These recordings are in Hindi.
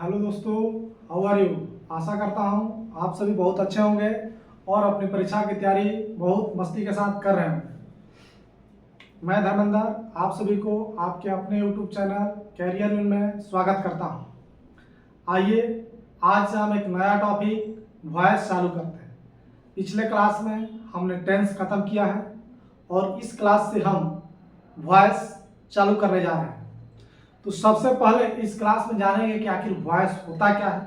हेलो दोस्तों, हाउ आर यू। आशा करता हूँ आप सभी बहुत अच्छे होंगे और अपनी परीक्षा की तैयारी बहुत मस्ती के साथ कर रहे होंगे। मैं धर्मेंद्र आप सभी को आपके अपने यूट्यूब चैनल कैरियर विन में स्वागत करता हूँ। आइए आज से हम एक नया टॉपिक वॉइस चालू करते हैं। पिछले क्लास में हमने टेंस खत्म किया है और इस क्लास से हम वॉइस चालू करने जा रहे हैं। तो सबसे पहले इस क्लास में जानेंगे कि आखिर वॉइस होता क्या है,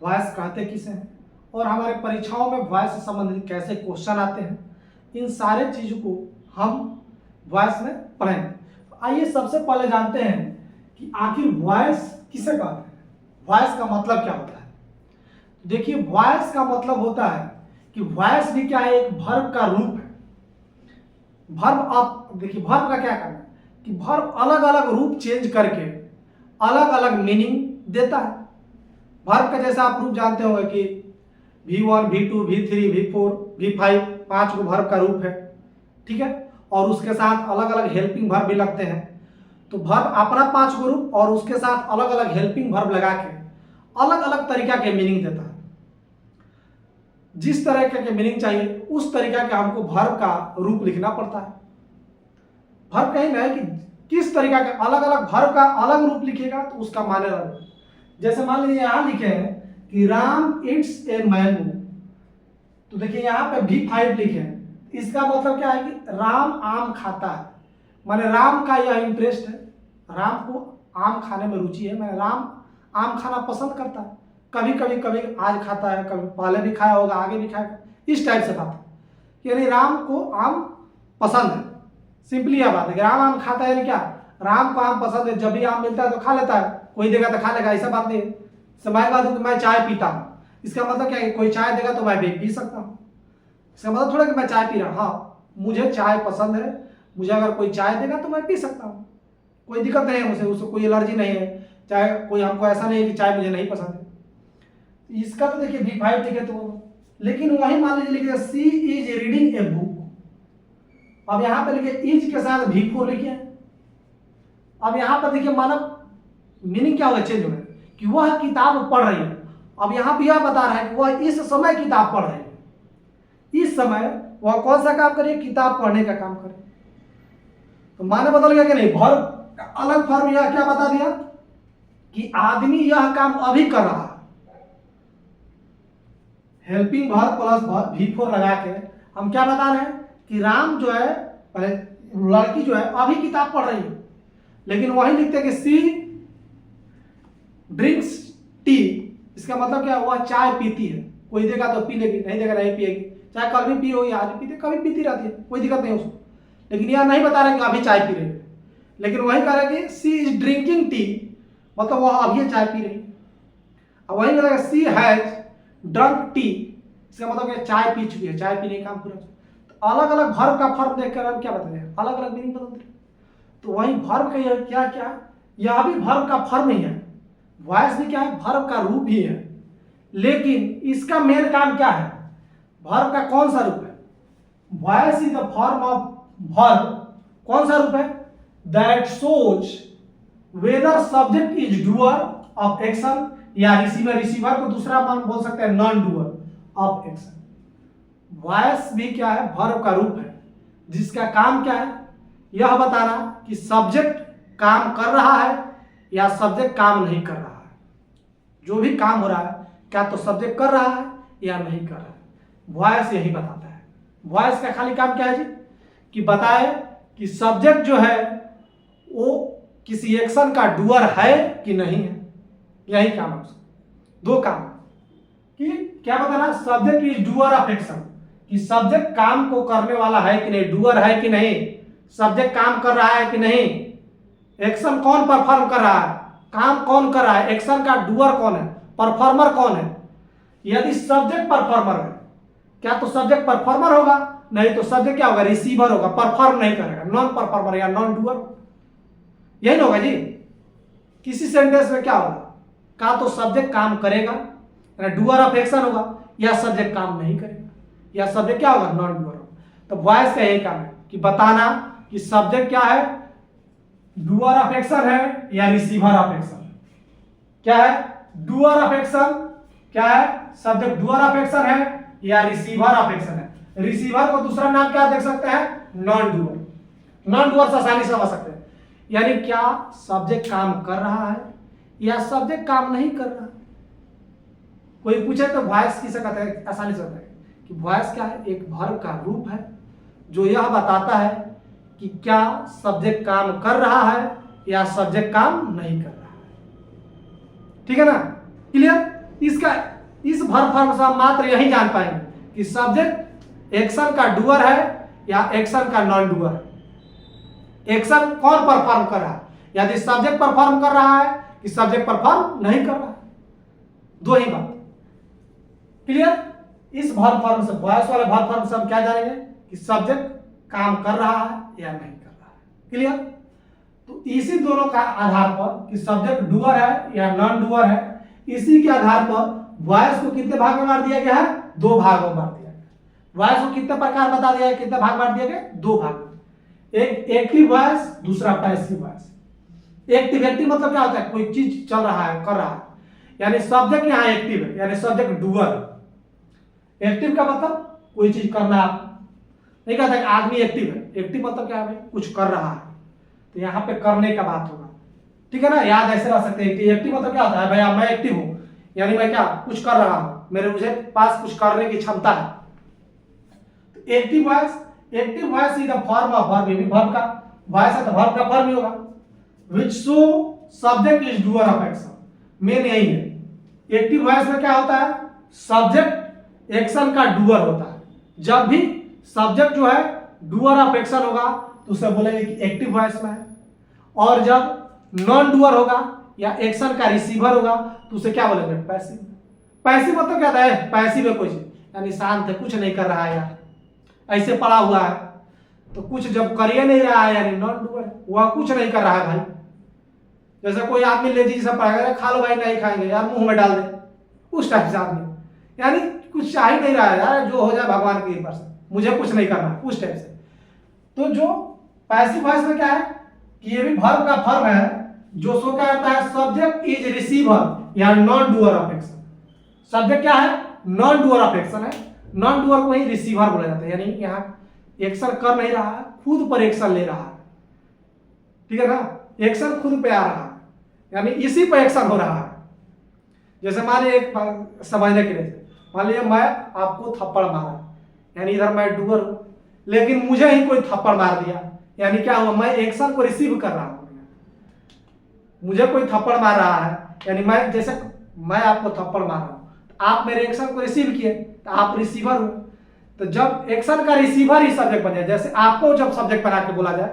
वॉइस कहते किसे हैं और हमारे परीक्षाओं में वॉइस से संबंधित कैसे क्वेश्चन आते हैं। इन सारे चीज़ों को हम वॉइस में पढ़ेंगे। तो आइए सबसे पहले जानते हैं कि आखिर वॉइस किसे कहते हैं, वॉइस का मतलब क्या होता है। देखिए, वॉइस का मतलब होता है कि वॉइस भी क्या है, एक वर्ब का रूप है। वर्ब, आप देखिए वर्ब का क्या करना है कि वर्ब अलग अलग रूप चेंज करके अलग अलग मीनिंग देता है। वर्ब का जैसा आप रूप जानते होंगे कि V1, V2, V3, V4, V5 5 को वर्ब का रूप है, ठीक है। और उसके साथ अलग अलग हेल्पिंग वर्ब भी लगते हैं। तो वर्ब अपना 5 को रूप और उसके साथ अलग अलग हेल्पिंग वर्ब लगा के अलग अलग तरीका के मीनिंग देता है। जिस तरह के मीनिंग चाहिए उस तरीका के हमको वर्ब का रूप लिखना पड़ता है। वर्ब कहीं ना है कि किस तरीका का अलग अलग वर्ब का अलग रूप लिखेगा तो उसका माने अलग। जैसे मान लीजिए यहां लिखे हैं कि राम इट्स ए मैंगो, तो देखिए यहां पे V5 लिखे हैं। इसका मतलब क्या है कि राम आम खाता है, माने राम का यह इंटरेस्ट है, राम को आम खाने में रुचि है, माने राम आम खाना पसंद करता है। कभी कभी आज खाता है, कभी पहले भी खाया होगा, आगे भी खाएगा, इस टाइप से बात है। यानी राम को आम पसंद है। सिंपली यह बात है कि राम आम खाता है, यानी क्या, राम को आम पसंद है, जब भी आम मिलता है तो खा लेता है, कोई देगा तो खा लेगा, ऐसा बात नहीं है। समय बाद मैं चाय पीता हूँ, इसका मतलब क्या है, कोई चाय देगा तो मैं भी पी सकता हूँ। इसका मतलब थोड़ा कि मैं चाय पी रहा हूँ, हाँ मुझे चाय पसंद है, मुझे अगर कोई चाय देगा तो मैं पी सकता हूँ, कोई दिक्कत नहीं है मुझे, उसको कोई एलर्जी नहीं है। चाहे कोई हमको ऐसा नहीं है कि चाय मुझे नहीं पसंद है। इसका तो देखिए V5 लिखे तो, लेकिन वही मान लीजिए लिखे सी इज रीडिंग ए बुक, अब यहां पर लिखिए इज के साथ V4 लिखिए। अब यहां पर देखिए मानव मीनिंग क्या होगा, चेंज होगा कि वह किताब पढ़ रही है। अब यहां पर यह बता रहा है कि वह इस समय किताब पढ़ रही है। इस समय वह कौन सा काम करे, किताब पढ़ने का काम करे। तो माने बदल गया कि नहीं, वर्ब अलग फॉर्म यह क्या बता दिया कि आदमी यह काम अभी कर रहा है। हेल्पिंग वर्ब प्लस V4 लगा के हम क्या बता रहे हैं कि राम जो है, पहले लड़की जो है अभी किताब पढ़ रही है, लेकिन वही लिखते हैं कि सी ड्रिंक्स टी। इसका मतलब क्या, वह चाय पीती है, कोई देगा तो पी लेगी, नहीं देगा नहीं पिएगी। चाहे कल भी पी होगी, आज भी पीती, कभी पीती रहती है, कोई दिक्कत नहीं उसको। लेकिन यह नहीं बता रहे कि अभी चाय पी रही है, लेकिन वही कह रहे कि सी इज ड्रिंकिंग टी, मतलब वह अभी चाय पी रही है। अब वही कह रहे सी हैज ड्रंक टी, इसका मतलब क्या, चाय पी चुकी है, चाय पीने का काम पूरा। तो अलग अलग वर्ब का फर्क देखकर हम क्या बता रहे हैं, अलग अलग मीनिंग बदलते हैं। तो वही वर्ब का क्या क्या, यह भी वर्ब का फॉर्म ही है। वॉइस भी क्या है, वर्ब का रूप ही है, लेकिन इसका मेन काम क्या है, वर्ब का कौन सा रूप है। Voice is the form of verb, कौन सा रूप है, that shows whether subject is doer of action या रिसीवर। रिसीवर को दूसरा मान बोल सकते हैं non doer of action. Voice भी क्या है, वर्ब का रूप है, जिसका काम क्या है, यह बताना कि सब्जेक्ट काम कर रहा है या सब्जेक्ट काम नहीं कर रहा है। जो भी काम हो रहा है, क्या तो सब्जेक्ट कर रहा है या नहीं कर रहा है, वॉइस यही बताता है। वॉइस का खाली काम क्या है जी, कि बताए कि सब्जेक्ट जो है वो किसी एक्शन का डूअर है कि नहीं है, यही काम है उसका। दो काम कि क्या बताना, subject is doer of action, कि सब्जेक्ट काम को करने वाला है कि नहीं, डूअर है कि नहीं, सब्जेक्ट काम कर रहा है कि नहीं, एक्शन कौन परफॉर्म कर रहा है, काम कौन कर रहा है, एक्शन का डूअर कौन है, परफॉर्मर कौन है। यदि सब्जेक्ट परफॉर्मर है, क्या तो सब्जेक्ट परफॉर्मर होगा, नहीं तो सब्जेक्ट क्या होगा, रिसीवर होगा, परफॉर्म नहीं करेगा, नॉन परफॉर्मर या नॉन डूअर, यही ना होगा जी। किसी सेंटेंस में क्या होगा, का तो सब्जेक्ट काम करेगा, डूअर ऑफ एक्शन होगा, या सब्जेक्ट काम नहीं करेगा, या सब्जेक्ट क्या होगा, नॉन डूअर होगा। तो वॉइस का यही काम है कि बताना कि सब्जेक्ट क्या है, डूअर ऑफ एक्शन है या रिसीवर ऑफ एक्शन है। क्या है, डूअर ऑफ एक्शन, क्या है सब्जेक्ट डूअर ऑफ एक्शन है या रिसीवर ऑफ एक्शन है। रिसीवर को दूसरा नाम क्या देख सकते हैं, नॉन डूअर। नॉन डूअर से आसानी से समझ सकते हैं, यानी क्या सब्जेक्ट काम कर रहा है या सब्जेक्ट काम नहीं कर रहा है। कोई पूछे तो वॉइस किसे कहते हैं, आसानी से बताएं कि वॉइस क्या है, एक वर्ब का रूप है जो यह बताता है कि क्या सब्जेक्ट काम कर रहा है या सब्जेक्ट काम नहीं कर रहा है। ठीक है ना, क्लियर। इसका इस वर्ब फॉर्म से हम मात्र यही जान पाएंगे कि सब्जेक्ट एक्शन का डूअर है या एक्शन का नॉन डूअर है। एक्शन कौन परफॉर्म कर रहा है, यदि सब्जेक्ट परफॉर्म कर रहा है कि सब्जेक्ट परफॉर्म नहीं कर रहा है, दो ही बात। क्लियर। इस वर्ब फॉर्म से, वॉइस वाले वर्ब फॉर्म से हम क्या जानेंगे कि सब्जेक्ट काम कर रहा है या नहीं कर रहा है। क्लियर। तो इसी दोनों का आधार पर कि सब्जेक्ट डूअर है या नॉन डूअर है, इसी के आधार पर वॉइस को कितने भाग में बांट दिया गया है, दो भागों में बांट दिया गया। वॉइस को कितने प्रकार बता दिया है, कितने भाग बांट दिए गए, दो भाग में। एक एक्टिव वॉइस, दूसरा पैसिव वॉइस। एक्टिव मतलब क्या होता है, कोई चीज चल रहा है, कर रहा है, यानी सब्जेक्ट यहाँ एक्टिव है, यानी सब्जेक्ट डूअर। एक्टिव का मतलब कोई चीज करना, नहीं कहता कि आदमी एक्टिव है। एक्टिव मतलब क्या है भाई, कुछ कर रहा है, तो यहाँ पे करने का बात होगा। ठीक है ना, याद ऐसे रह सकते हैं। एक्टिव मतलब क्या होता है, भैया मैं एक्टिव हूं, यानी मैं क्या कुछ कर रहा हूं, मुझे पास कुछ करने की क्षमता है। तो active voice is the form of verb, भी वर्ब का वॉइस है तो वर्ब का फॉर्म ही होगा। Which show subject is doer of action, main यही है। एक्टिव वॉइस में क्या होता है, सब्जेक्ट एक्शन का डूअर होता है। जब भी सब्जेक्ट जो है डूअर ऑफ एक्शन होगा तो उसे बोलेंगे कि एक्टिव वॉइस में है, और जब नॉन डूअर होगा या एक्शन का रिसीवर होगा तो उसे क्या बोलेंगे, पैसिव। पैसिव मतलब क्या है, पैसिव है कोई चीज, यानी शांत है, कुछ नहीं कर रहा है यार, ऐसे पड़ा हुआ है, तो कुछ जब कर ही नहीं रहा है यानी नॉन डूअर है, वह कुछ नहीं कर रहा है भाई। जैसे कोई आदमी लेजी से पढ़ेगा, खा लो भाई, नहीं खाएंगे यार, मुंह में डाल दे, उस टाइप से आदमी, यानी कुछ चाह ही नहीं रहा है यार, जो हो जाए भगवान की कृपा से, मुझे कुछ नहीं करना, उस टाइप से। तो जो पैसिव वॉइस में क्या है कि ये भी वर्ब का फॉर्म है, जो शो क्या करता है, सब्जेक्ट इज रिसीवर या non doer of action. Subject क्या है, नॉन डूअर ऑफ एक्शन है, नॉन डूअर को ही रिसीवर बोला जाता है, यानी यहाँ एक्शन कर नहीं रहा है, खुद पर एक्शन ले रहा है। ठीक है ना, एक्शन खुद पे आ रहा है, यानी इसी पर एक्शन हो रहा है। जैसे मान लीजिए, एक समझने के लिए, मान लीजिए मैं आपको थप्पड़ मारा, यानी इधर मैं डूअर हूं, लेकिन मुझे ही कोई थप्पड़ मार दिया, यानी क्या हुआ, मैं एक्शन को रिसीव कर रहा हूं। मुझे कोई थप्पड़ मार रहा है, यानी मैं, जैसे मैं आपको थप्पड़ मार रहा हूं, आप मेरे एक्शन को रिसीव किए तो आप रिसीवर हो। तो जब एक्शन का रिसीवर ही सब्जेक्ट बन जाए, जैसे आपको जब सब्जेक्ट बना के बोला जाए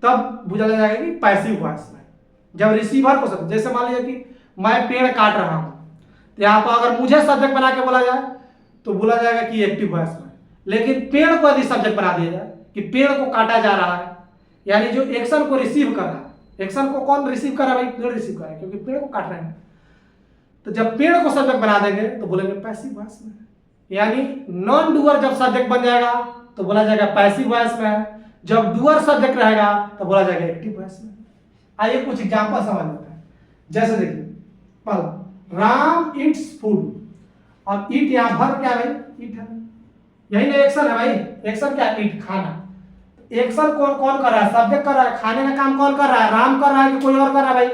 तब बुझा जाएगा कि पैसिव वॉइस में। जब रिसीवर को सब्जेक्ट, जैसे मान लीजिए कि मैं पेड़ काट रहा हूं, तो यहाँ पर अगर मुझे सब्जेक्ट बना के बोला जाए तो बोला जाएगा कि एक्टिव वॉइस में। लेकिन पेड़ को यदि सब्जेक्ट बना दिया जाए कि पेड़ को काटा जा रहा है, यानी जो एक्शन को रिसीव कर रहा है, एक्शन को कौन रिसीव कर रहा है भाई, पेड़ रिसीव कर रहा है, क्योंकि पेड़ को काट रहे हैं। तो जब पेड़ को सब्जेक्ट बना देंगे तो बोलेंगे पैसिव वॉइस में, यानी नॉन डूअर जब सब्जेक्ट बन जाएगा तो बोला जाएगा पैसिव वॉइस में, जब डूअर सब्जेक्ट रहेगा तो बोला जाएगा एक्टिव वॉइस में। आइए कुछ एग्जांपल समझ लेते हैं। जैसे देखिए, पहला राम ईट्स फूड, अब ईट यहाँ भर क्या है भाई, ईट है, यही ना एक्शन है भाई। एक्शन क्या है, ईट, खाना। एक्शन कौन कौन कर रहा है, सब्जेक्ट कर रहा है, खाने का काम कौन कर रहा है, राम कर रहा है कि कोई और कर रहा है भाई,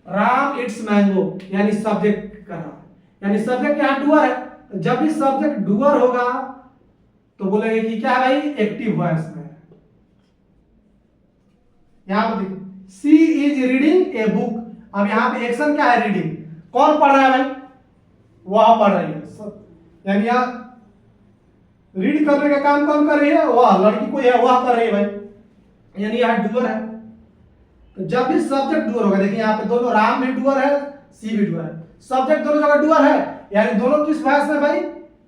राम इट्स मैंगो, यानी सब्जेक्ट कर रहा है, यानी सब्जेक्ट यहाँ डूअर है। तो जब भी सब्जेक्ट डूअर होगा तो बोलेंगे कि क्या है भाई, एक्टिव वॉइस में। यहां पर देखिए, सी इज रीडिंग ए बुक, अब यहाँ पे एक्शन क्या है, रीडिंग, कौन पढ़ रहा है भाई, वह पढ़ रही है, यानी यहाँ रीड करने का काम कौन कर रही है, वह लड़की कोई है, वह कर रही है भाई, यानी यहाँ डूअर है। तो जब भी सब्जेक्ट डूअर होगा, देखिए यहाँ पे दोनों, राम भी डूअर है, सी भी डूअर है, सब्जेक्ट दोनों जगह डूअर है, यानी दोनों किस वॉइस में भाई,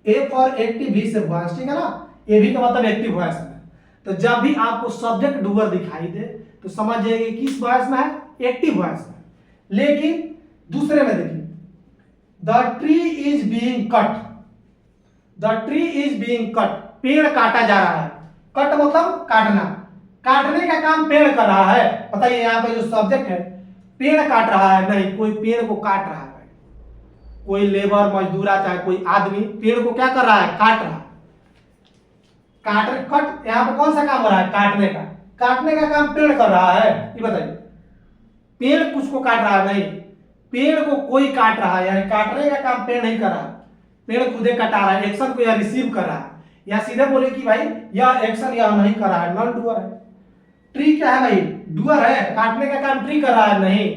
ए फॉर एक्टिव, बी से वॉइस, ठीक है ना, ए भी का मतलब एक्टिव वॉइस में। तो जब भी आपको सब्जेक्ट डूअर दिखाई दे तो समझ जाइए किस वॉइस में है, एक्टिव वॉइस में। लेकिन दूसरे में देखिए, the tree is being cut, the tree is being cut, पेड़ काटा जा रहा है, कट मतलब काटना, काटने का काम पेड़ कर रहा है। बताइए यहाँ पे जो सब्जेक्ट है पेड़ काट रहा है, नहीं, कोई पेड़ को काट रहा है। कोई लेबर मजदूर चाहे कोई आदमी पेड़ को क्या कर रहा है, काट रहा है। कट यहाँ पे कौन सा काम हो रहा है, काटने का काम पेड़ कर रहा है। ये बताइए, पेड़ कुछ को काट रहा है, नहीं, पेड़ को कोई काट रहा है, यानी काटने का काम पेड़ नहीं कर रहा, पेड़ खुदे कटा रहा है, एक्शन को यह रिसीव कर रहा है। या सीधे बोले कि भाई यह एक्शन यह नहीं कर रहा है, नॉन डूअर है। ट्री क्या है भाई, डूअर है, काटने का काम ट्री कर रहा है, नहीं,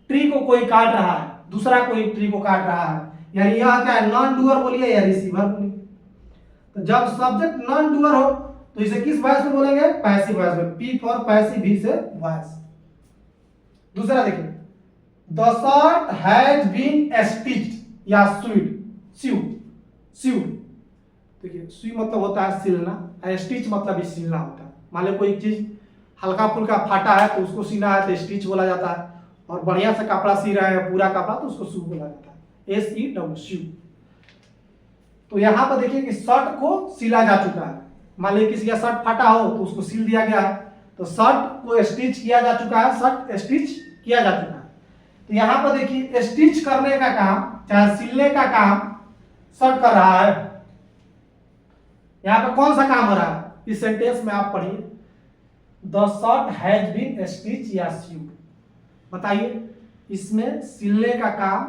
ट्री को कोई काट रहा है, दूसरा कोई ट्री को काट रहा है, यानी यह क्या है, नॉन डूअर बोलिए या रिसीवर बोलिए। तो जब सब्जेक्ट नॉन डूअर हो तो इसे किस वॉइस में बोलेंगे, पैसिव वॉइस में, पी फॉर पैसिव, भी से वॉइस। दूसरा देखिए, the shirt has been stitched या स्यूड, देखिए सुई मतलब होता है सिलना, स्टिच मतलब सिलना होता है। मान लो कोई चीज हल्का फुल्का फाटा है तो उसको सीना है तो स्टिच बोला जाता है, और बढ़िया से कपड़ा सी रहे हैं पूरा कपड़ा तो उसको सू बोला जाता है, SEW। तो यहाँ पर देखिए कि शर्ट को सिला जा चुका है। मान लीजिए किसी का शर्ट फटा हो तो उसको सिल दिया गया है, तो शर्ट को स्टिच किया जा चुका है, शर्ट स्टिच किया जा चुका है। तो यहाँ पर देखिए स्टिच करने का काम चाहे सिलने का काम शर्ट कर रहा है। यहाँ पर कौन सा काम हो रहा है, इस सेंटेंस में आप पढ़िए, the shirt has been stitch या स्यूड। बताइए इसमें सिलने का काम,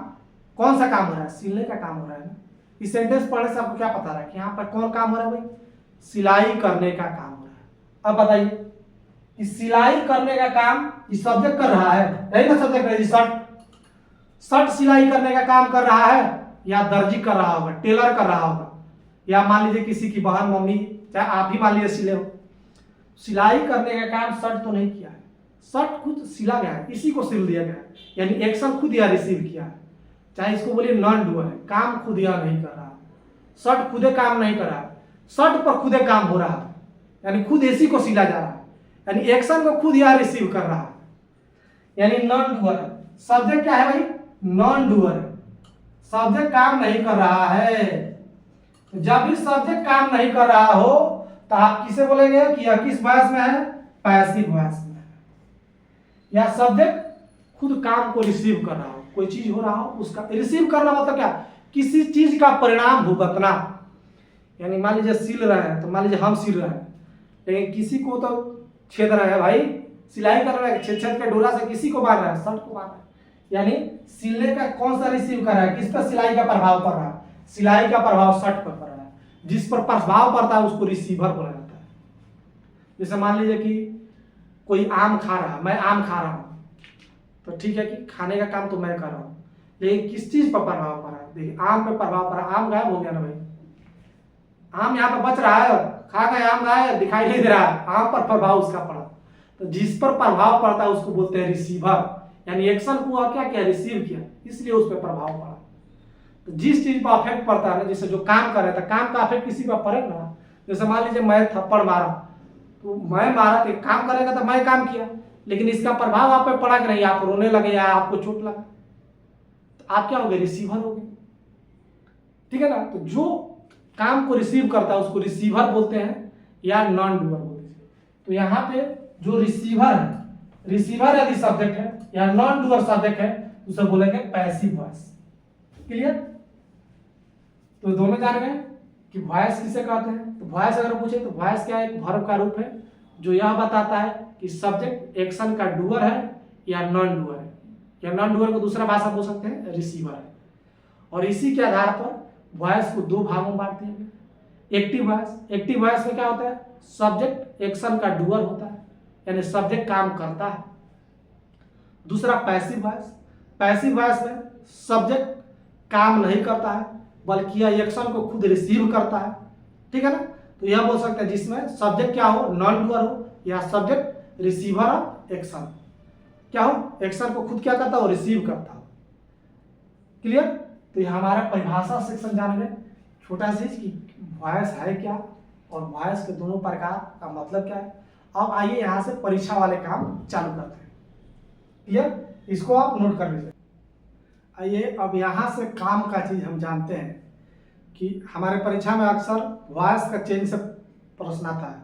कौन सा काम हो रहा है, सिलने का काम हो रहा है ना। इस सेंटेंस पढ़ने से आपको क्या पता रहा है कि यहाँ पर कौन काम हो रहा है भाई, सिलाई करने का काम हो रहा है। अब बताइए इस सिलाई करने का काम इस सब्जेक्ट कर रहा है, यही ना सब्जेक्ट है, शर्ट सिलाई करने का काम कर रहा है, या दर्जी कर रहा होगा, टेलर कर रहा होगा, या मान लीजिए किसी की बहन मम्मी चाहे आप ही मान लीजिए सिले हो। सिलाई करने का काम शर्ट तो नहीं किया है, शर्ट खुद सिला गया है, इसी को सिल दिया गया है, यानी एक्शन खुद यह रिसीव किया है। चाहे इसको बोलिए नॉन डूअर है, काम खुद यह नहीं कर रहा, शर्ट खुदे काम नहीं कर रहा, शर्ट पर खुदे काम हो रहा है, यानी खुद इसी को सिला जा रहा है, यानी एक्शन को खुद यह रिसीव कर रहा है, यानी नॉन डूअर है। सब्जेक्ट क्या है भाई, नॉन डूअर है, सब्जेक्ट काम नहीं कर रहा है। जब भी सब्जेक्ट काम नहीं कर रहा हो तो आप किसे बोलेंगे कि यह किस वॉइस में है, पैसिव वॉइस में है। या सब्जेक्ट खुद काम को रिसीव कर रहा हो, कोई चीज हो रहा हो उसका रिसीव करना मतलब क्या, किसी चीज का परिणाम भुगतना। यानी मान लीजिए सिल रहे हैं तो मान लीजिए हम सिल रहे हैं, लेकिन किसी को तो छेद रहे हैं भाई, सिलाई कर रहे हैं, छेद के डोरा से किसी को मार रहा है, शर्ट को मार रहा है, यानी सिलने का कौन सा रिसीव कर रहा है, किस पर सिलाई का प्रभाव पड़ रहा है, सिलाई का प्रभाव शर्ट पर पड़ रहा है, जिस पर प्रभाव पड़ता है उसको रिसीवर बोला जाता है। जैसे मान लीजिए कि कोई आम खा रहा है, मैं आम खा रहा हूँ, तो ठीक है कि खाने का काम तो मैं कर रहा हूँ, लेकिन किस चीज पर प्रभाव पड़ रहा है, देखिए आम पे प्रभाव पड़ा, आम गायब हो गया ना भाई, आम यहाँ पर बच रहा है, खा गए आम गायब, दिखाई नहीं दे रहा है, आम पर प्रभाव उसका पड़ा। तो जिस पर प्रभाव पड़ता है उसको बोलते हैं रिसीवर, यानी एक्शन को क्या किया, रिसीव किया, इसलिए उस पर प्रभाव पड़ा। तो जिस चीज पर अफेक्ट पड़ता है ना, जैसे जो काम कर रहा था, काम का अफेक्ट किसी पर पड़ेगा ना। जैसे मान लीजिए मैं थप्पड़ मारा, तो मैं मारा तो काम करेगा तो मैं काम किया, लेकिन इसका प्रभाव आप पे पड़ा कि नहीं, आप रोने लगे या आपको चोट लगा, तो आप क्या हो गए, रिसीवर हो गए, ठीक है ना। तो जो काम को रिसीव करता है उसको रिसीवर बोलते हैं या नॉन डूअर बोलते हैं। तो यहाँ पे जो रिसीवर है, रिसीवर यदि सब्जेक्ट है या नॉन डूअर सब्जेक्ट है उसे बोलेंगे पैसिव वॉइस। क्लियर। तो दोनों जान गए कि वॉइस किसे कहते हैं। तो वॉइस अगर पूछे तो वॉइस क्या है, एक वर्ब का रूप है जो यह बताता है कि सब्जेक्ट एक्शन का डूअर है या नॉन डूअर है, या नॉन डूअर को दूसरा भाषा बोल सकते हैं रिसीवर है। और इसी के आधार पर वॉइस को दो भागों में बांटते हैं। एक्टिव वॉइस, एक्टिव वॉइस में क्या होता है, सब्जेक्ट एक्शन का डूअर होता है, यानी सब्जेक्ट काम करता है। दूसरा पैसिव वॉइस, पैसिव वॉइस में सब्जेक्ट काम नहीं करता है बल्कि यह एक्शन को खुद रिसीव करता है, ठीक है ना। तो यह बोल सकते हैं जिसमें सब्जेक्ट क्या हो, नॉन डूअर हो, या सब्जेक्ट रिसीवर ऑफ एक्शन क्या हो, एक्शन को खुद क्या करता हो, रिसीव करता हो। क्लियर। तो यह हमारा परिभाषा सेक्शन जान गए, छोटा चीज की वॉइस है क्या और वॉइस के दोनों प्रकार का मतलब क्या है। अब आइए यहाँ से परीक्षा वाले काम चालू करते हैं। क्लियर, इसको आप नोट कर लीजिए। आइए अब यहाँ से काम का चीज हम जानते हैं कि हमारे परीक्षा में अक्सर वॉइस का चेंज से प्रश्न आता है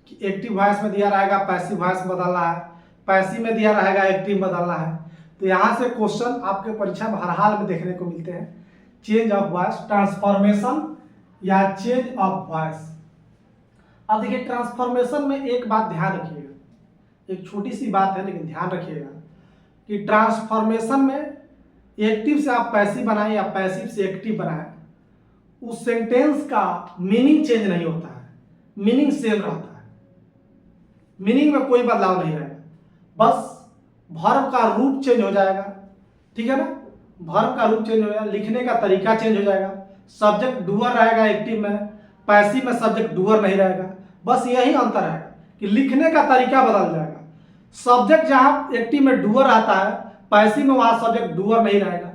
कि एक्टिव वॉइस में दिया रहेगा पैसिव वॉइस बदलना है, पैसिव में दिया रहेगा एक्टिव बदलना है। तो यहाँ से क्वेश्चन आपके परीक्षा में हर हाल में देखने को मिलते हैं। चेंज ऑफ वॉइस, ट्रांसफॉर्मेशन या चेंज ऑफ वॉइस। अब देखिए ट्रांसफॉर्मेशन में एक बात ध्यान रखिएगा, एक छोटी सी बात है लेकिन ध्यान रखिएगा कि ट्रांसफॉर्मेशन में एक्टिव से आप पैसिव बनाएं या पैसिव से एक्टिव बनाएं, उस सेंटेंस का मीनिंग चेंज नहीं होता है, मीनिंग सेम रहता है, मीनिंग में कोई बदलाव नहीं रहेगा, बस वर्ब का रूप चेंज हो जाएगा, ठीक है ना, वर्ब का रूप चेंज हो जाएगा, लिखने का तरीका चेंज हो जाएगा, सब्जेक्ट डूअर रहेगा एक्टिव में, पैसिव में सब्जेक्ट डूअर नहीं रहेगा, बस यही अंतर है कि लिखने का तरीका बदल जाएगा। सब्जेक्ट जहां एक्टिव में डूअर आता है, पैसिव में वहां सब्जेक्ट डूअर नहीं रहेगा,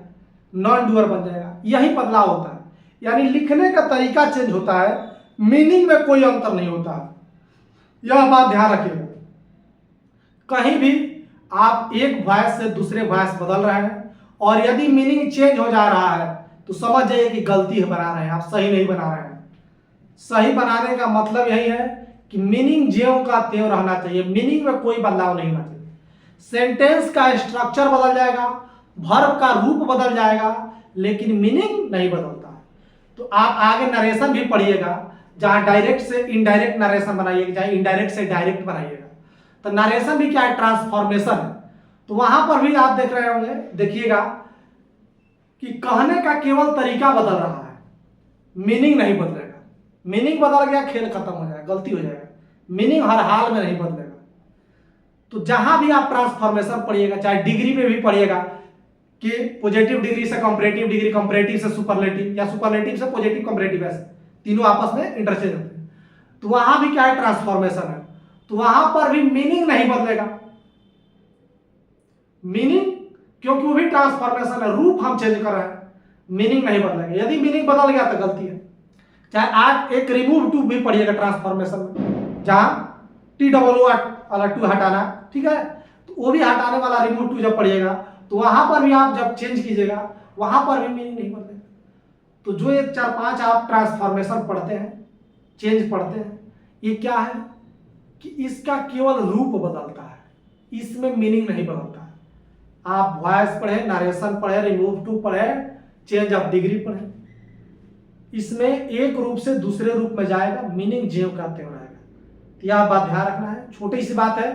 नॉन डूअर बन जाएगा, यही बदलाव होता है। यानी लिखने का तरीका चेंज होता है, मीनिंग में कोई अंतर नहीं होता है, यह बात ध्यान रखिएगा। कहीं भी आप एक वॉइस से दूसरे वॉइस बदल रहे हैं और यदि मीनिंग चेंज हो जा रहा है तो समझ जाइए कि गलती बना रहे हैं, आप सही नहीं बना रहे हैं। सही बनाने का मतलब यही है कि मीनिंग ज्यों का त्यों रहना चाहिए, मीनिंग में कोई बदलाव नहीं होना चाहिए। सेंटेंस का स्ट्रक्चर बदल जाएगा, वर्ब का रूप बदल जाएगा, लेकिन मीनिंग नहीं बदलता है। तो आप आगे नरेशन भी पढ़िएगा, जहां डायरेक्ट से इनडायरेक्ट नरेशन बनाइएगा, जहां इनडायरेक्ट से डायरेक्ट बनाइएगा। तो नरेशन भी क्या है, ट्रांसफॉर्मेशन है। तो वहां पर भी आप देख रहे होंगे, देखिएगा कि कहने का केवल तरीका बदल रहा है, मीनिंग नहीं बदलेगा। मीनिंग बदल गया, खेल खत्म हो जाएगा, गलती हो जाएगा, मीनिंग हर हाल में नहीं बदलेगा। तो जहां भी आप ट्रांसफॉर्मेशन पढ़िएगा, चाहे डिग्री में भी पढ़िएगा कि पॉजिटिव डिग्री से कंपैरेटिव डिग्री, कंपैरेटिव से सुपरलेटिव या सुपरलेटिव से पॉजिटिव कंपैरेटिव, ऐसे तीनों आपस में इंटरचेंज होते हैं। तो वहां भी क्या है, ट्रांसफॉर्मेशन है। तो वहां पर भी मीनिंग नहीं बदलेगा, मीनिंग, क्योंकि वो भी ट्रांसफॉर्मेशन है, रूप हम चेंज कर रहे हैं, मीनिंग नहीं बदलेगा। यदि मीनिंग बदल गया तो गलती है। चाहे आप एक रिमूव टू भी पढ़िएगा ट्रांसफॉर्मेशन में, जहां TOO वाला टू हटाना, ठीक है, तो वो भी हटाने वाला रिमूव टू जब पढ़िएगा तो वहां पर भी आप जब चेंज कीजिएगा वहां पर भी मीनिंग नहीं बदलेगा। तो जो ये 4-5 आप ट्रांसफॉर्मेशन पढ़ते हैं, चेंज पढ़ते हैं, ये क्या है कि इसका केवल रूप बदलता है, इसमें मीनिंग नहीं बदलता है। आप वॉइस पढ़े, नरेशन पढ़े, रिमूव टू पढ़े, चेंज ऑफ डिग्री पढ़े, इसमें एक रूप से दूसरे रूप में जाएगा, मीनिंग ज्यों का त्यों रहेगा। तो यह बात ध्यान रखना है। छोटी सी बात है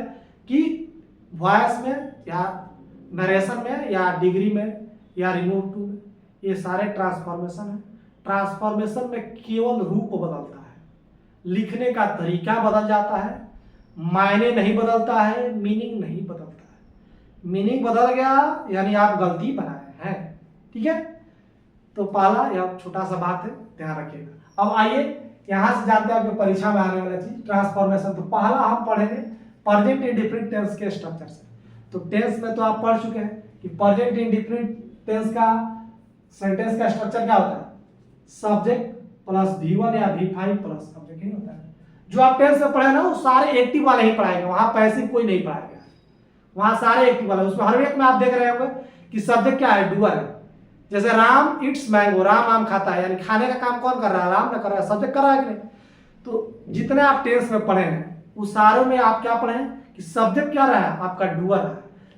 कि वॉइस में या नरेशन में या डिग्री में या रिमूव टू में, ये सारे ट्रांसफॉर्मेशन है। ट्रांसफॉर्मेशन में केवल रूप बदलता है, लिखने का तरीका बदल जाता है, मायने नहीं बदलता है, मीनिंग नहीं बदलता है। मीनिंग बदल गया यानी आप गलती बनाए हैं, ठीक है। तो पहला यह छोटा सा बात है, ध्यान रखिएगा। अब आइए यहां से जानते हैं आपके परीक्षा में आने वाला चीज ट्रांसफॉर्मेशन। तो पहला हम पढ़ेंगे प्रेजेंट इंडिफरेंट टेंस के स्ट्रक्चर से। तो टेंस में तो आप पढ़ चुके हैं कि प्रेजेंट इंडिफरेंट टेंस का सेंटेंस का स्ट्रक्चर क्या होता है, सब्जेक्ट प्लस V1 या V5 प्लस सब्जेक्ट ही होता है। जो आप टेंस में पढ़े ना वो सारे एक्टिव वाले ही पढ़ाएंगे, वहां पैसिव कोई नहीं पढ़ाएगा, वहां सारे एक्टिव वाले। उसमें हर एक में आप देख रहे होंगे कि सब्जेक्ट क्या है, डूअर है। जैसे राम इट्स मैंगो, राम आम खाता है, यानी खाने का काम कौन कर रहा है, राम ने कर रहा है, सब्जेक्ट कर रहा है कि नहीं। तो जितने आप टेंस में पढ़े हैं उस सारे में आप क्या पढ़े हैं कि सब्जेक्ट क्या रहा है, आपका डूअर है।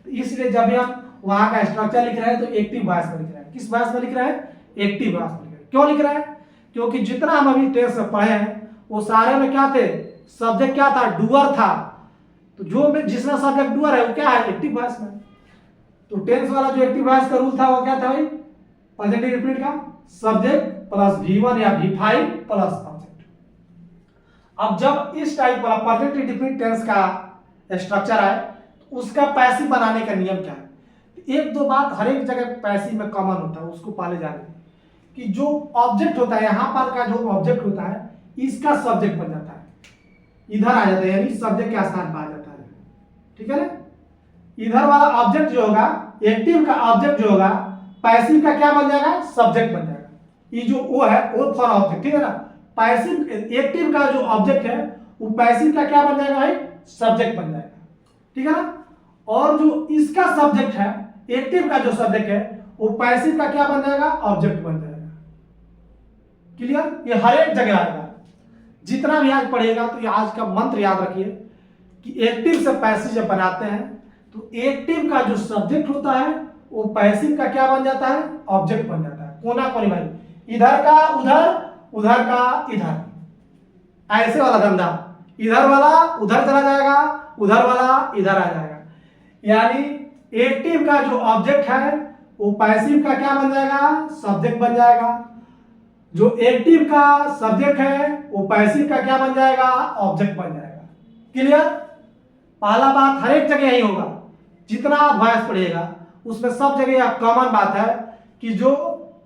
तो इसलिए जब भी हम वहां का स्ट्रक्चर लिख रहे हैं तो एक्टिव वॉइस में लिख रहे हैं। किस वॉइस में लिख रहे हैं, एक्टिव वॉइस में लिख रहे हैं। क्यों लिख रहे हैं, क्योंकि जितना हम अभी टेंस में पढ़े हैं वो सारे में क्या थे, सब्जेक्ट क्या था, डूअर था। तो जो में जिसमें सब्जेक्ट डूअर है वो क्या है, एक्टिव वॉइस में। तो टेंस वाला जो एक्टिव वॉइस का रूल था वो क्या था भाई, प्रेजेंट इंडिफरेंट का सब्जेक्ट प्लस V1 या V5 प्लस ऑब्जेक्ट। अब जब इस टाइप वाला प्रेजेंट इंडिफरेंट टेंस का स्ट्रक्चर है तो उसका पैसिव बनाने का नियम क्या है। एक दो बात हर एक जगह पैसिव में कॉमन होता है, उसको पहले जाने कि जो ऑब्जेक्ट होता है, यहाँ पर का जो ऑब्जेक्ट होता है इसका सब्जेक्ट बन जाता है, इधर आ जाता है, यानी सब्जेक्ट के स्थान पर आ जाता है, ठीक है ना। इधर वाला ऑब्जेक्ट जो होगा, एक्टिव का ऑब्जेक्ट जो होगा, पैसिव का क्या बन जाएगा, सब्जेक्ट बन जाएगा। ये जो ओ है ओ फॉर ऑब्जेक्ट, ठीक है ना। पैसिव एक्टिव का जो ऑब्जेक्ट है वो पैसिव का क्या बन जाएगा भाई, सब्जेक्ट बन जाएगा, ठीक है ना। और जो इसका सब्जेक्ट है, एक्टिव का जो सब्जेक्ट है वो पैसिव का क्या बन जाएगा, ऑब्जेक्ट बन जाएगा। क्लियर, ये हर एक जगह आएगा। जितना भी आज पढ़ेगा तो ये आज का मंत्र याद रखिए कि एक्टिव से पैसिव जब बनाते हैं तो एक्टिव का जो सब्जेक्ट होता है वो पैसिव का क्या बन जाता है, ऑब्जेक्ट बन जाता है। कोना कोनी भाई, इधर का उधर, उधर का इधर, ऐसे वाला धंधा, इधर वाला उधर चला जाएगा, उधर वाला इधर आ जाएगा। यानी एक्टिव का जो ऑब्जेक्ट है वो पैसिव का क्या बन जाएगा, सब्जेक्ट बन जाएगा। जो एक्टिव का सब्जेक्ट है वो पैसिव का क्या बन जाएगा, ऑब्जेक्ट बन जाएगा। क्लियर? पहला बात हर एक जगह यही होगा, जितना आप वॉइस पढ़िएगा उसमें सब जगह यह कॉमन बात है कि जो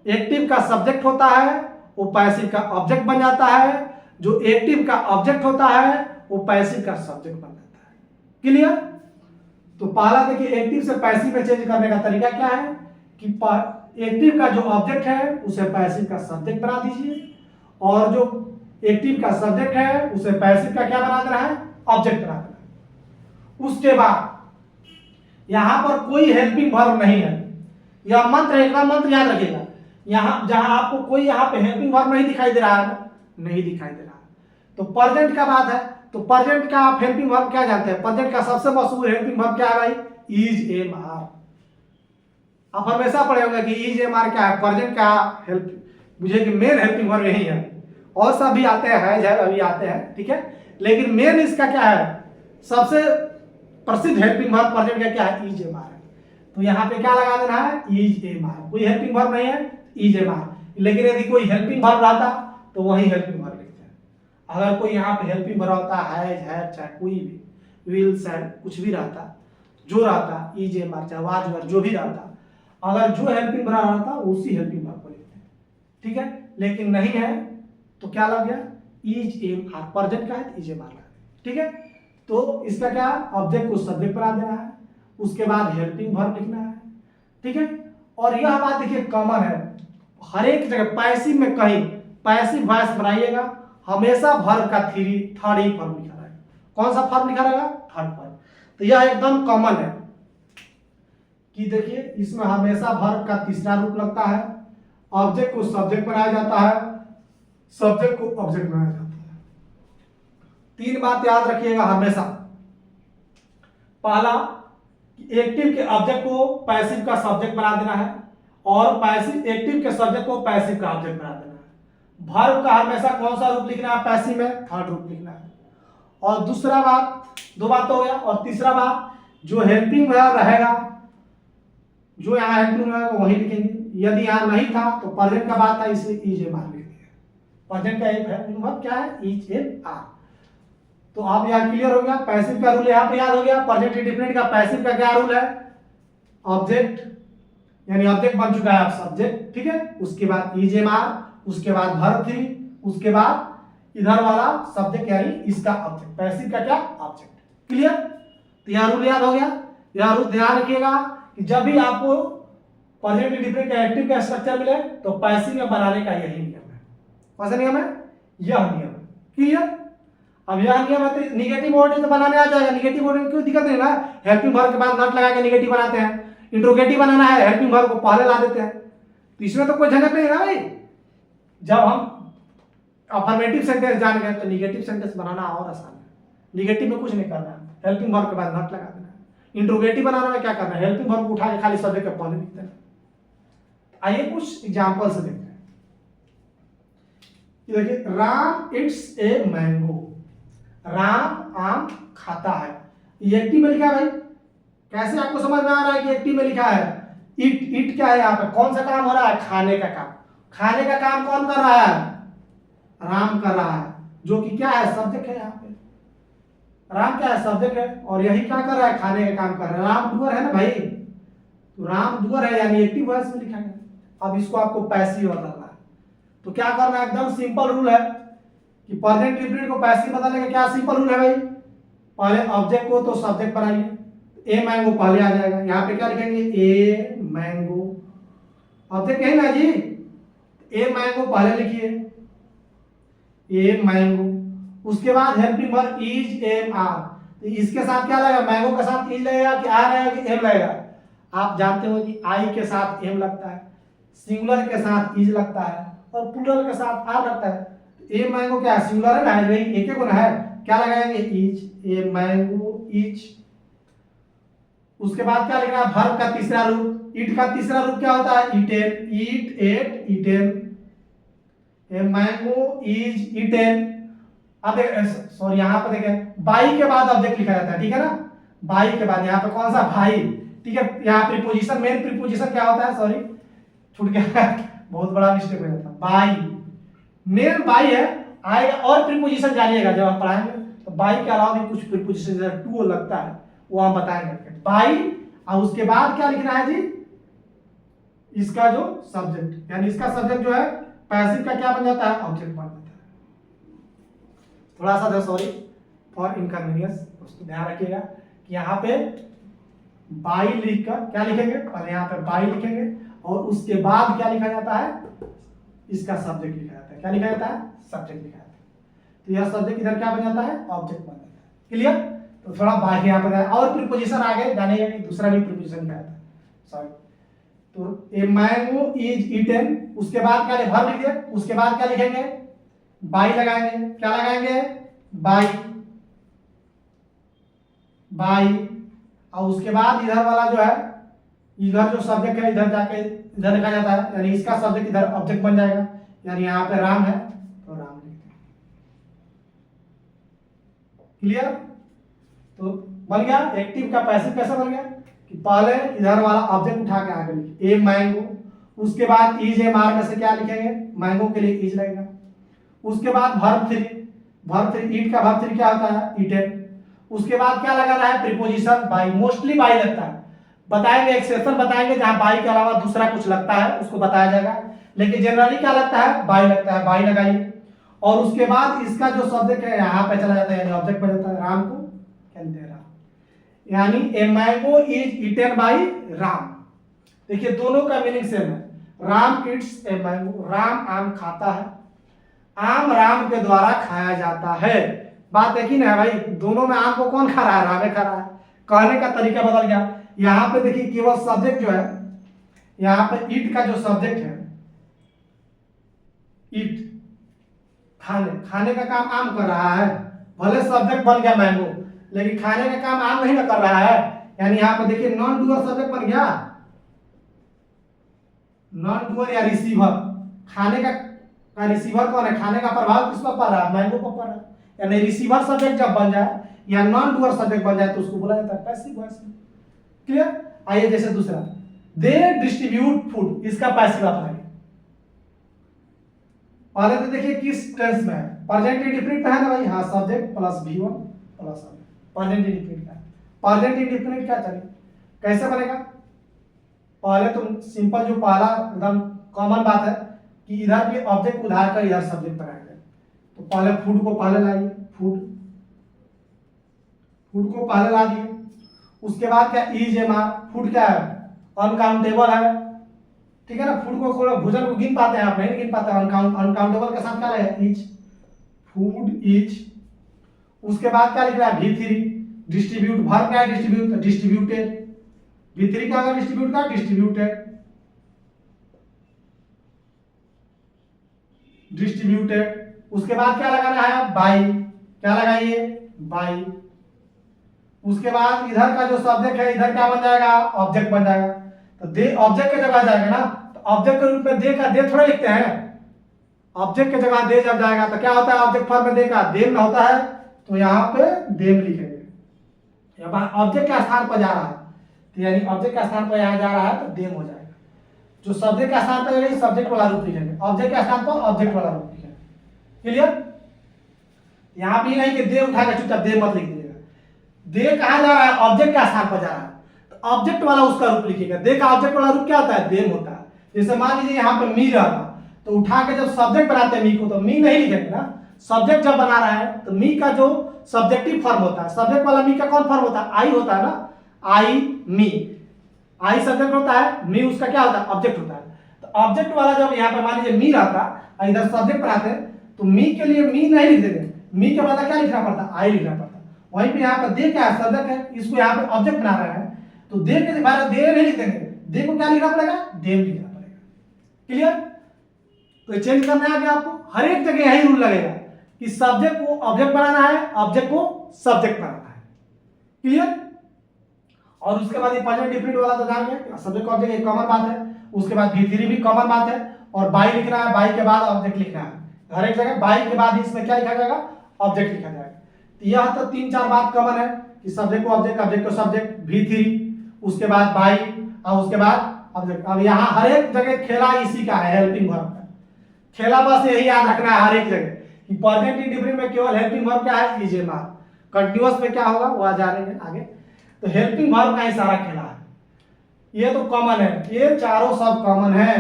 एक्टिव का सब्जेक्ट होता है वो पैसिव का ऑब्जेक्ट बन जाता है, जो एक्टिव का ऑब्जेक्ट होता है वो पैसिव का सब्जेक्ट बन जाता है। क्लियर? तो पहला देखिए, एक्टिव से पैसिव में चेंज करने का तरीका क्या है कि एक्टिव का जो ऑब्जेक्ट है उसे पैसिव का सब्जेक्ट बना दीजिए, और जो एक्टिव का सब्जेक्ट है उसे पैसिव का क्या बना देना है, ऑब्जेक्ट बना देना है। उसके बाद यहां पर कोई हेल्पिंग वर्ब नहीं है, यह मंत्र है, एकदम मंत्र याद रखिएगा। यहां जहां आपको कोई यहां पे हेल्पिंग वर्ब नहीं दिखाई दे रहा है, नहीं दिखाई दे रहा है, तो प्रेजेंट का बात है। तो प्रेजेंट का आप हेल्पिंग वर्ब क्या जानते हैं, प्रेजेंट का सबसे मशहूर हेल्पिंग वर्ब क्या है भाई, इज, एम, आर। आप हमेशा पढ़े होंगे कि इज, एम, आर क्या है, प्रेजेंट का हेल्प, मुझे कि मेन हेल्पिंग वर्ब यही है, और सब भी आते हैं, अभी आते हैं, ठीक है, लेकिन मेन इसका क्या है, सबसे प्रसिद्ध हेल्पिंग वर्ब प्रेजेंट का क्या है, इज, एम, आर है। तो यहाँ पे क्या लगा देना है, इज, एम, आर। कोई हेल्पिंग वर्ब नहीं है, इज, एम, आर। लेकिन यदि कोई हेल्पिंग वर्ब रहता तो वही हेल्पिंग वर्ब लिखते हैं। अगर कोई यहाँ पे हेल्पिंग वर्ब होता है, चाहे कोई भी, विल, सैड, कुछ भी रहता, जो रहता, इज, एम, आर, चाहे वाज, वर, जो भी रहता, अगर जो हेल्पिंग वर्ब रहता उसी हेल्पिंग वर्ब को लिखते हैं, ठीक है। लेकिन नहीं है तो क्या लग गया, इज, एम, आर। प्रेजेंट का है, इज, एम, आर लगा, ठीक है। तो इसका क्या, ऑब्जेक्ट को सब्जेक्ट बना देना है, उसके बाद हेल्पिंग वर्ब लिखना है, ठीक है। और यह बात देखिए कॉमन है हर एक जगह, पैसिव में कहीं पैसिव वॉइस बनाइएगा हमेशा वर्ब का थर्ड ही फॉर्म लिखा रहेगा। कौन सा फॉर्म लिखा रहेगा, थर्ड फॉर्म। तो यह एकदम कॉमन है कि देखिए इसमें हमेशा वर्ब का तीसरा रूप लगता है, ऑब्जेक्ट को सब्जेक्ट बनाया जाता है, सब्जेक्ट को ऑब्जेक्ट बनाया जाता है। तीन बात याद रखिएगा हमेशा। पहला, एक्टिव के ऑब्जेक्ट को पैसिव का सब्जेक्ट बना देना है, और पैसिव एक्टिव के सब्जेक्ट को पैसिव का ऑब्जेक्ट बना देना है। वर्ब का हमेशा कौन सा रूप लिखना है, पैसिव में थर्ड रूप लिखना है। और दूसरा बात, दो बात हो गया, और तीसरा बात, जो हेल्पिंग वर्ब रहेगा, जो यहाँ हेल्पिंग रहेगा वही लिखेंगे। यदि यहाँ नहीं था तो प्रेजेंट का बात था, इसलिए इज, एम, आर लिख दिया। प्रेजेंट का एक हेल्पिंग वर्ब क्या है, इज, एम, आर। तो आप यहाँ क्लियर हो गया, पैसिव का रूल यहाँ पे याद हो गया। प्रेजेंट इंडेफिनिट का पैसिव का क्या रूल है, ऑब्जेक्ट, यानी ऑब्जेक्ट बन चुका है आप सब्जेक्ट, ठीक है। उसके बाद इज, एम, आर, उसके बाद वर्ब 3, उसके बाद इधर वाला सब्जेक्ट यानी इसका ऑब्जेक्ट, पैसिव का क्या, ऑब्जेक्ट। क्लियर? तो यह रूल याद हो गया। यह रूल ध्यान रखिएगा कि जब भी आपको प्रेजेंट इंडेफिनिट का एक्टिव का स्ट्रक्चर मिले तो पैसिव में बनाने का यही नियम है। कौन सा नियम है, यह नियम है। क्लियर? अब यह नियम है तो निगेटिव वर्ड तो बनाने आ जाएगा। निगेटिव वर्ड में कोई दिक्कत नहीं ना, हेल्पिंग वर्ब के बाद नॉट लगा के निगेटिव बनाते हैं। इंट्रोगेटिव बनाना है, हेल्पिंग वर्ब को पहले ला देते हैं, तो इसमें तो कोई झंझट नहीं है ना भाई। जब हम अफर्मेटिव सेंटेंस जान गए तो निगेटिव सेंटेंस बनाना और आसान है। निगेटिव में कुछ नहीं करना है, हेल्पिंग वर्ब के बाद नॉट लगा देना है। इंट्रोगेटिव बनाना में क्या करना है, हेल्पिंग वर्ब को उठा के खाली सब्जेक्ट के पहले लिखते हैं। आइए कुछ एग्जांपल से देखते हैं। देखिए, Ram it's a mango, Ram आम खाता है। ये एक्टिव में लिखा है भाई, कैसे आपको समझ में आ रहा है कि एक्टिव में लिखा है। इट क्या है, यहाँ पे कौन सा काम हो रहा है, खाने का काम। खाने का काम कौन कर रहा है, राम कर रहा है, जो कि क्या है, सब्जेक्ट है। यहाँ पे राम क्या है, सब्जेक्ट है, और यही क्या कर रहा है, खाने का काम कर रहा है। राम डूअर है ना भाई, तो राम डूअर है यानी एक्टिव वॉइस में लिखा गया। अब इसको आपको पैसिव बदलना है, तो क्या करना है, एकदम सिंपल रूल है कि प्रेजेंट इंडेफिनिट को पैसिव बदलने का क्या सिंपल रूल है भाई, पहले ऑब्जेक्ट को तो सब्जेक्ट बनाइए। ए मैंगो पहले आ जाएगा, यहाँ पे क्या लिखेंगे, ए मैंगो, ऑब्जेक्ट यही ना जी, ए मैंगो पहले लिखिए, ए मैंगो। उसके बाद helping verb is, am, are. तो इसके साथ क्या लगेगा, मैंगो के साथ इज लगेगा कि आर लगेगा कि एम लगेगा। आप जानते हो कि आई के साथ एम लगता है, सिंगुलर के साथ इज लगता है, और प्लूरल के साथ आर लगता है। ए मैंगो क्या है, सिंगुलर है ना, भाई एक ही गुना है, क्या लगाएंगे, इज, ए मैंगो इज। उसके बाद क्या लिखना है, वर्ब का तीसरा रूप। ईट का तीसरा रूप क्या होता है, eaten, eat, ate, eaten. A mango is eaten. अब सॉरी यहाँ पे देखें बाई के बाद ऑब्जेक्ट लिखा जाता है, ठीक है ना। बाई के बाद यहाँ पे कौन सा, भाई, ठीक है। यहाँ प्रीपोजिशन, मेन प्रीपोजिशन क्या होता है, सॉरी छूट गया बहुत बड़ा मिस्टेक हो जाता है। बाई, मेन बाई है, आएगा और प्रीपोजिशन जानिएगा जब आप पढ़ाएंगे तो बाई के अलावा भी कुछ प्रीपोजिशन जैसे टू लगता है वो हम बताएंगे। बाई और उसके बाद क्या लिखना है जी, इसका जो सब्जेक्ट, यानी इसका सब्जेक्ट जो है पैसिव का क्या बन जाता है, ऑब्जेक्ट बन जाता है। थोड़ा सा सॉरी फॉर इनकन्वीनियंस, उसको ध्यान रखिएगा कि यहाँ पे बाई लिखकर क्या लिखेंगे, पहले यहाँ पे बाई लिखेंगे और उसके बाद क्या लिखा जाता है, इसका सब्जेक्ट लिखा जाता है। क्या लिखा जाता है, सब्जेक्ट लिखा जाता है। तो यह सब्जेक्ट इधर क्या बन जाता है, ऑब्जेक्ट बन जाता है। क्लियर। तो थोड़ा बाकी यहाँ पर और प्रीपोजिशन आगे जानेगा कि दूसरा भी प्रीपोजिशन क्या आता है, सॉरी। तो ए मैंगो इज ईटेन, उसके बाद क्या वर्ब लिख दिया, उसके बाद क्या लिखेंगे, बाई लगाएंगे। क्या लगाएंगे, बाई, बाई। और उसके बाद इधर वाला जो है, इधर जो सब्जेक्ट है इधर जाके इधर लिखा जाता है, यानी इसका सब्जेक्ट इधर ऑब्जेक्ट बन जाएगा। यानी यहाँ पे राम है तो राम लिखते हैं। क्लियर। तो बन गया एक्टिव का पैसिव कैसे बन गया कि पहले इधर वाला ऑब्जेक्ट उठा के आगे लिखे, ए मैंगो, उसके बाद इज एम आर में से क्या लिखेंगे, मैंगो के लिए इज लगेगा। उसके बाद वर्ब थ्री, वर्ब थ्री, ईट का वर्ब थ्री क्या होता है, ईटेन। उसके बाद क्या लगाना है, प्रीपोजिशन बाई, मोस्टली बाई लगता है, बताएंगे एक्सेप्शन बताएंगे जहां बाई के अलावा दूसरा कुछ लगता है उसको बताया जाएगा, लेकिन जनरली क्या लगता है, बाई लगता है, बाई लगाइए। और उसके बाद इसका जो सब्जेक्ट है यहाँ पे चला जाता है, यानी ऑब्जेक्ट बन जाता है, राम को कहते हैं राम, यानी ए mango is eaten by Ram. देखिए दोनों का मीनिंग सेम है, Ram it's a mango, Ram आम खाता है, आम राम के द्वारा खाया जाता है। बात है कि ना भाई, दोनों में आम को कौन खा रहा है, रामे खा रहा है। कहने का तरीका बदल गया। यहाँ पे देखिए केवल सब्जेक्ट जो है, यहाँ पे ईट का जो सब्जेक्ट है, ईट खाने, खाने का काम आम कर रहा है, भले सब्जेक्ट बन गया मैंगो लेकिन खाने का काम आम नहीं ना कर रहा है। यानी यहाँ पे देखिए नॉन डूअर सब्जेक्ट बन गया, नॉन डूअर या रिसीवर। खाने का रिसीवर कौन है, खाने का प्रभाव किस पर पड़ रहा है, मैंगो पर पड़ रहा है। यानी रिसीवर सब्जेक्ट जब बन जाए या नॉन डूअर सब्जेक्ट बन जाए तो उसको बोला जाता है पैसिव वॉइस। क्लियर। आइए जैसे दूसरा, दे डिस्ट्रीब्यूट फूड, इसका पैसिव अपनाइए। पहले तो देखिए किस टेंस में है, प्रेजेंट इंडेफिनिट है ना भाई, हाँ, subject plus V1 plus present indefinite का। प्रेजेंट इंडेफिनिट क्या चले, कैसे बनेगा, पहले तो सिंपल जो पहला एकदम कॉमन बात है कि इधर भी ऑब्जेक्ट उधार कर इधर सब्जेक्ट बनाएंगे। तो पहले फूड को पहले लाइए, फूड, फूड को पहले ला दिए। उसके बाद क्या, इज एम आर, फूड क्या है, अनकाउंटेबल है, ठीक है ना। फूड को थोड़ा भोजन को गिन पाते हैं आप, नहीं गिन पाते, अनकाउंटेबल के साथ क्या है, इज, फूड इज। उसके बाद क्या लिख रहा है, V3, डिस्ट्रीब्यूट, वर्ब क्या है, डिस्ट्रीब्यूट, डिस्ट्रीब्यूटेड। V3 क्या होगा, डिस्ट्रीब्यूट का, डिस्ट्रीब्यूटेड, डिस्ट्रीब्यूटेड। उसके बाद क्या लगाना है, बाई, क्या लगाइए, बाई। उसके बाद इधर का जो सब्जेक्ट है इधर क्या बन जाएगा, ऑब्जेक्ट बन जाएगा। तो दे ऑब्जेक्ट की जगह जाएगा ना, तो ऑब्जेक्ट के रूप में दे का दे थोड़ा लिखते हैं, ऑब्जेक्ट की जगह दे जब जाएगा तो क्या होता है, ऑब्जेक्ट फॉर्म में दे का देम होता है, तो यहाँ पे देम लिखेंगे। ऑब्जेक्ट के स्थान पर जा रहा है तो यानी ऑब्जेक्ट के स्थान पर यहाँ जा रहा है तो देम हो जाएगा। जो सब्जेक्ट के स्थान पर सब्जेक्ट वाला रूप लिखेंगे, ऑब्जेक्ट के स्थान पर ऑब्जेक्ट वाला रूप लिखेंगे। क्लियर। यहाँ भी नहीं कि दे उठा के चुपचाप दे मत लिख दीजिएगा, दे कहाँ जा रहा है, ऑब्जेक्ट के स्थान पर जा रहा है तो ऑब्जेक्ट वाला उसका रूप लिखिएगा। दे का ऑब्जेक्ट वाला रूप क्या होता है, देम होता है। जैसे मान लीजिए यहाँ पे मी रहता तो उठा के जब सब्जेक्ट बनाते हैं मी को तो मी नहीं लिखेंगे ना, सब्जेक्ट जब बना रहा है तो मी का जो सब्जेक्टिव फॉर्म होता है, सब्जेक्ट वाला मी का कौन फॉर्म होता है, आई होता है ना, आई मी, आई सब्जेक्ट होता है, मी उसका क्या होता है, ऑब्जेक्ट होता है। तो ऑब्जेक्ट वाला जब यहाँ पे मान लीजिए मी रहता, इधर सब्जेक्ट बनाते हैं तो मी के लिए मी नहीं लिख देंगे, मी के बाद क्या लिखना पड़ता, आई लिखना पड़ता। वहीं पे यहाँ पर दे क्या है, सब्जेक्ट है, इसको यहाँ पे ऑब्जेक्ट बना रहा है तो दे के बाद दे नहीं लिख देंगे, दे को क्या लिखना पड़ेगा, देम लिखना पड़ेगा। क्लियर। तो चेंज करना है कि आपको हर एक जगह यही रूल लगेगा कि सब्जेक्ट को ऑब्जेक्ट बनाना है, ऑब्जेक्ट को सब्जेक्ट बनाना है। क्लियर। और उसके बाद ये प्रेजेंट डिफिनिट वाला तो जान गए, सब्जेक्ट ऑब्जेक्ट एक कॉमन बात है। उसके बाद V3 भी कॉमन बात है, और बाई लिखना है, बाई के बाद ऑब्जेक्ट लिखना है। हर एक जगह बाई के बाद इसमें क्या लिखा जाएगा, ऑब्जेक्ट लिखा जाएगा। तो यह तो 3-4 बात कॉमन है कि सब्जेक्ट को ऑब्जेक्ट, ऑब्जेक्ट को सब्जेक्ट, V3 उसके बाद बाई और उसके बाद ऑब्जेक्ट। अब यहाँ हर एक जगह खेला इसी का है, हेल्पिंग वर्ब का खेला। बस यही याद रखना है हर एक जगह कि प्रेजेंट इंडेफिनिट में केवल हेल्पिंग वर्ब क्या है, इज एम आर। कंटीन्यूअस में क्या होगा वो आ जाएंगे आगे। तो हेल्पिंग वर्ब का ही सारा खेला है। ये तो कॉमन है, ये चारों सब कॉमन है,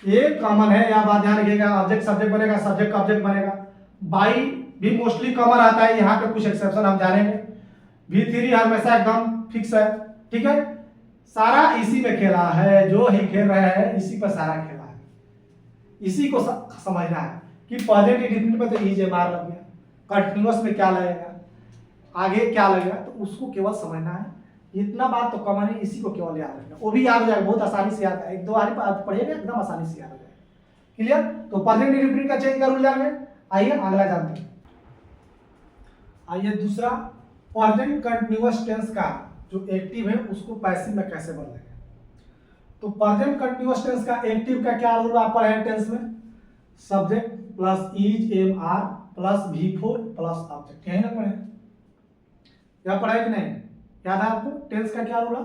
ये कॉमन है, यह बात ध्यान रखिएगा। ऑब्जेक्ट सब्जेक्ट बनेगा, सब्जेक्ट ऑब्जेक्ट बनेगा। बाई भी मोस्टली कॉमन आता है, यहाँ पे कुछ एक्सेप्शन हम जानेंगे। V3 हमेशा एकदम फिक्स है, ठीक है। सारा इसी में खेला है, जो ही खेल रहे हैं इसी पर सारा खेला है। इसी को समझना है कि प्रेजेंट इंडेफिनिट में तो इज एम आर लग गया, कंटीन्यूअस में क्या लगेगा, आगे क्या लगेगा, तो उसको केवल समझना है। इतना बात तो कॉमन है, इसी को केवल याद रखना, वो भी याद हो जाएगा, बहुत आसानी से याद है। 1-2 बार पढ़िएगा एकदम आसानी से याद हो जाएगा। क्लियर। तो प्रेजेंट इंडेफिनिट का चेंज का रूल जान गए। आइए अगला जानते हैं। आइए दूसरा, प्रेजेंट कंटीन्यूअस टेंस का जो एक्टिव है उसको पैसिव में कैसे बदलेंगे। तो प्रेजेंट कंटीन्यूअस टेंस का एक्टिव का क्या रूल आप पढ़े टेंस में, subject plus is am are plus V4 plus object, यही ना पढ़े, क्या पढ़ा कि नहीं, याद है आपको। टेंस का क्या रूल है,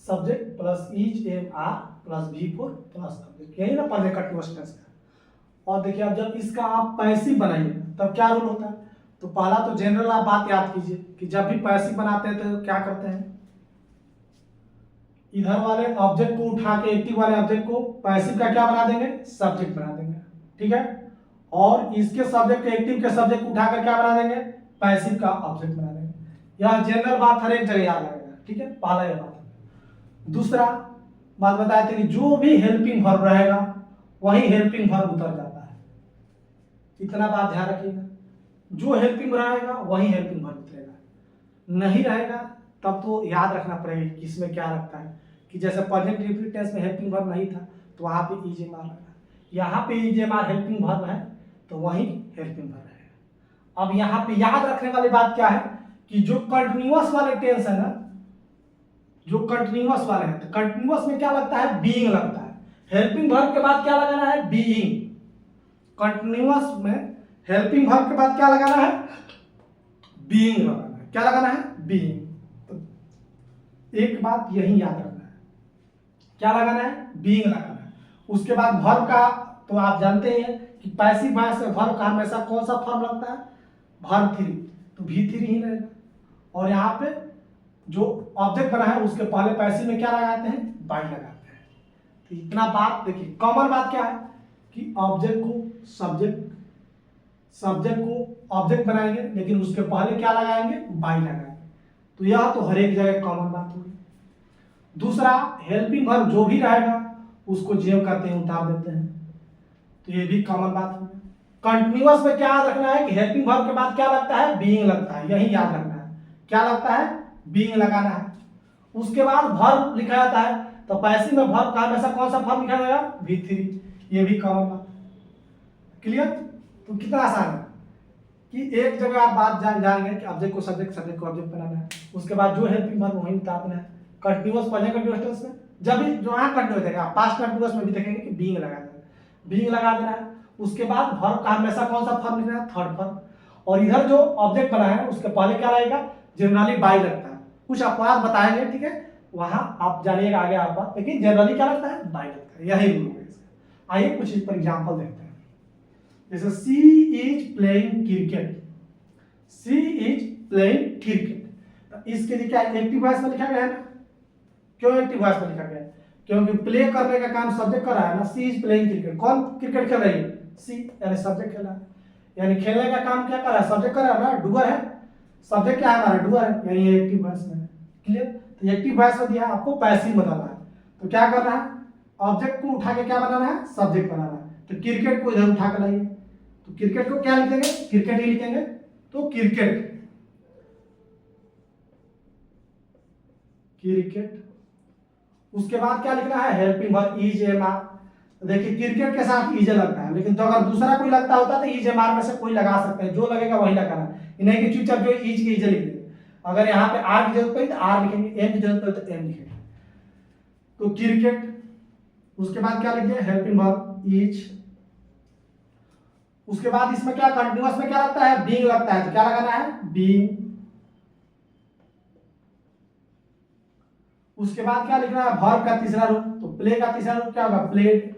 subject plus is am are plus V4 plus object, यही ना प्रेजेंट कंटीन्यूअस टेंस का। और देखिए अब जब इसका आप पैसिव बनाइए तब क्या रूल होता है। तो पहला तो जनरल आप बात याद कीजिए कि जब भी पैसिव बनाते हैं तो क्या करते हैं, इधर वाले ऑब्जेक्ट को उठा के एक्टिव वाले ऑब्जेक्ट को पैसिव का क्या बना देंगे, सब्जेक्ट बना देंगे, ठीक है। और इसके सब्जेक्ट के एक्टिव के सब्जेक्ट को उठाकर क्या बना देंगे, पैसिव का ऑब्जेक्ट बना देंगे। यह जनरल बात हर एक जगह याद रहेगा, ठीक है। पहला ये बात। दूसरा बात बताए थे कि जो भी हेल्पिंग वर्ब रहेगा वही हेल्पिंग वर्ब उतर जाता है, इतना बात ध्यान रखिएगा। जो हेल्पिंग रहेगा वही हेल्पिंग वर्ब उतरेगा, नहीं रहेगा तब तो याद रखना पड़ेगा कि इसमें क्या रखता है। कि जैसे प्रेजेंट इंडेफिनिट टेंस में हेल्पिंग वर्ब नहीं था तो वहां पे इज एम आर लगा, यहाँ पे is am are helping verb है तो वही हेल्पिंग वर्ब रहेगा। अब यहाँ पे याद रखने वाली बात क्या है कि जो कंटीन्यूअस वाले टेंस है ना, जो कंटीन्यूअस वाले हैं, तो कंटीन्यूअस में क्या लगता है, बीइंग लगता है। हेल्पिंग वर्ब के बाद क्या लगाना है, बीइंग। कंटीन्यूअस में हेल्पिंग वर्ब के बाद क्या लगाना है, बीइंग लगाना है। क्या लगाना है, बीइंग। तो एक बात यही याद रखना है, क्या लगाना है, बीइंग लगाना है। उसके बाद वर्ब का तो आप जानते हैं कि पैसिव वॉइस में वर्ब का हमेशा कौन सा फॉर्म लगता है, वर्ब 3, तो V3 ही रहेगा। और यहाँ पे जो ऑब्जेक्ट बना है उसके पहले पैसिव में क्या लगाते हैं, बाई लगाते हैं। तो इतना बात देखिए, कॉमन बात क्या है कि ऑब्जेक्ट को सब्जेक्ट, सब्जेक्ट को ऑब्जेक्ट बनाएंगे लेकिन उसके पहले क्या लगाएंगे, बाई लगाएंगे। तो यह तो हर एक जगह कॉमन बात होगी। दूसरा, हेल्पिंग वर्ब जो भी रहेगा उसको जेव करते हैं, उतार देते हैं, तो ये भी कॉमन बात होगी। कंटीन्यूअस में क्या याद रखना है कि हेल्पिंग वर्ब के बाद क्या लगता है, बीइंग लगता है, यही याद रखना है। क्या लगता है, बीइंग लगाना है। उसके बाद वर्ब लिखा जाता है तो पैसिव में वर्ब का हमेशा कौन सा फॉर्म लिखा जाएगा, V3, ये भी कॉमन बात। क्लियर। तो कितना आसान है कि एक जगह आप बात जानेंगे कि ऑब्जेक्ट को सब्जेक्ट, सब्जेक्ट को ऑब्जेक्ट बनाना है, उसके बाद जो हेल्पिंग वर्ब वहीं उतारना है। कंटीन्यूअस प्रेजेंट कंटीन्यूअस टेंस में जब भी जो यहाँ कंटीन्यूअस देगा, पास्ट कंटीन्यूअस में भी देखेंगे कि बीइंग लगा देना है, बीइंग लगा देना है। उसके बाद वर्ब का हमेशा कौन सा फॉर्म लिखना है, थर्ड फॉर्म। और इधर जो ऑब्जेक्ट बना है उसके पहले क्या रहेगा, जनरली बाई लगता है। कुछ अपवाद बताएंगे, ठीक है, वहां आप जानिएगा आगे आप बात, लेकिन जनरली क्या लगता है, बाई लगता है, यही रूल है इसका। आइए कुछ इस पर एग्जांपल देखते हैं। जैसे C is playing cricket, C is playing cricket, तो इसके लिए क्या एक्टिव वॉइस में लिखा गया है ना। क्यों एक्टिव वॉइस में लिखा गया है, क्योंकि प्ले करने का काम सब्जेक्ट कर रहा है ना, सी इज प्लेइंग क्रिकेट। कौन क्रिकेट खेल रही है, सी, यानी सब्जेक्ट खेल रहा है, यानी खेलने का काम क्या कर रहा है, सब्जेक्ट कर रहा है ना, डूअर है। सब्जेक्ट क्या है हमारा, डूअर है, यानी एक्टिव वॉइस में। क्लियर। तो एक्टिव वॉइस में दिया आपको पैसिव बताना है, तो क्या करना है, ऑब्जेक्ट को उठा के क्या बनाना है, सब्जेक्ट बनाना है। तो क्रिकेट को इधर उठा कर लाइए, तो क्रिकेट को क्या लिखेंगे, क्रिकेट ही लिखेंगे, तो क्रिकेट, क्रिकेट। उसके बाद क्या लिखना है, helping verb is am are. तो देखिए क्रिकेट के साथ इज लगता है, लेकिन तो अगर दूसरा कोई लगता होता तो इज एम आर में से कोई लगा सकते हैं, जो लगेगा वही लगाना है, नहीं कि चुपचाप जो इज के इज लिख देंगे। अगर यहाँ पे आर की जरूरत पड़ी तो आर लिखेंगे, एम की जरूरत पड़ी तो एम लिखेंगे। तो क्रिकेट, उसके बाद क्या लिखेंगे, हेल्पिंग वर्ब इज। उसके बाद इसमें क्या कंटिन्यूअस में क्या लगता है, बीइंग लगता है, तो क्या लगाना है, बीइंग। उसके बाद क्या लिखना है, वर्ब का तीसरा रूप, तो प्ले का तीसरा रूप क्या होगा, प्लेड।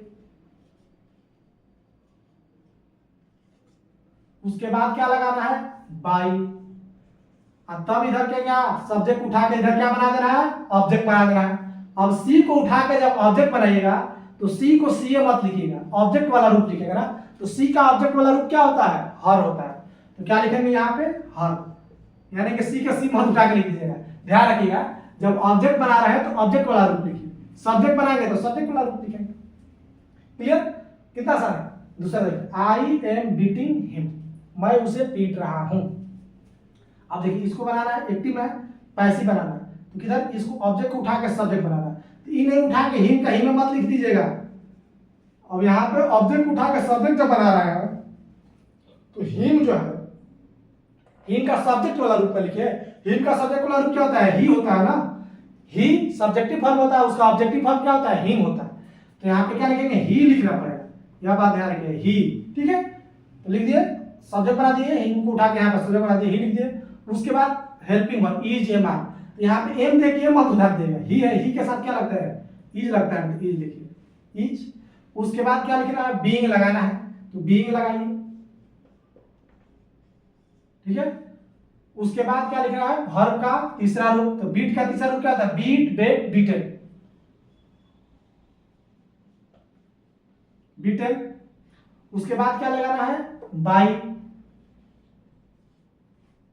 उसके बाद क्या लगाना है, बाई। तब इधर के क्या सब्जेक्ट उठा के इधर क्या बना देना है, ऑब्जेक्ट बना देना है। अब सी को उठा के जब ऑब्जेक्ट बनाइएगा तो सी को सी मत लिखिएगा, ऑब्जेक्ट वाला रूप लिखेगा ना। तो सी का ऑब्जेक्ट वाला रूप क्या होता है, हर होता है। तो क्या लिखेंगे यहाँ पे, हर, यानी कि सी का सी मत उठा के लिख दीजिएगा। ध्यान रखिएगा जब ऑब्जेक्ट बना रहे हैं तो ऑब्जेक्ट वाला रूप लिखिए, सब्जेक्ट बनाएंगे तो सब्जेक्ट वाला रूप लिखेंगे। क्लियर? कितना सारा दूसरा देखिए, आई एम बीटिंग हिम, मैं उसे पीट रहा हूं। अब देखिए इसको बनाना है एक्टिव में, पैसिव बनाना है, तो किधर इसको ऑब्जेक्ट को उठा के सब्जेक्ट बनाना है। तो इन्हें उठा के हिम का हिम में मत लिख दीजिएगा। अब यहाँ पे ऑब्जेक्ट उठा के सब्जेक्ट जब बना रहा है तो हिम जो है, हिम का सब्जेक्ट वाला रूप में लिखिए। हिम का सब्जेक्ट वाला रूप क्या होता है, ही होता है ना। ही सब्जेक्टिव फॉर्म होता है, उसका ऑब्जेक्टिव फॉर्म क्या होता है, हिम होता है। तो यहाँ पे क्या लिखेंगे, ही लिखना पड़ेगा, यह बात ध्यान रखिए, ही। ठीक है, तो लिख दिए, सब्जेक्ट बना दिए, हिम को उठा के यहाँ पर सब्जेक्ट बना दिए, ही लिख दिए। उसके बाद helping verb is, am are, तो यहाँ पे एम देखिए मत उधार देगा, ही है, ही के साथ क्या लगता है, इज लगता है, इज लिखिए, इज। उसके बाद क्या लिखना है, बीइंग लगाना है, तो बीइंग लगाइए। ठीक है, उसके बाद क्या लिखना है, वर्ब का तीसरा रूप, तो बीट का तीसरा रूप क्या होता है, बीट, बेट, बीटेड, बीटेड। उसके बाद क्या लगाना है, बाई,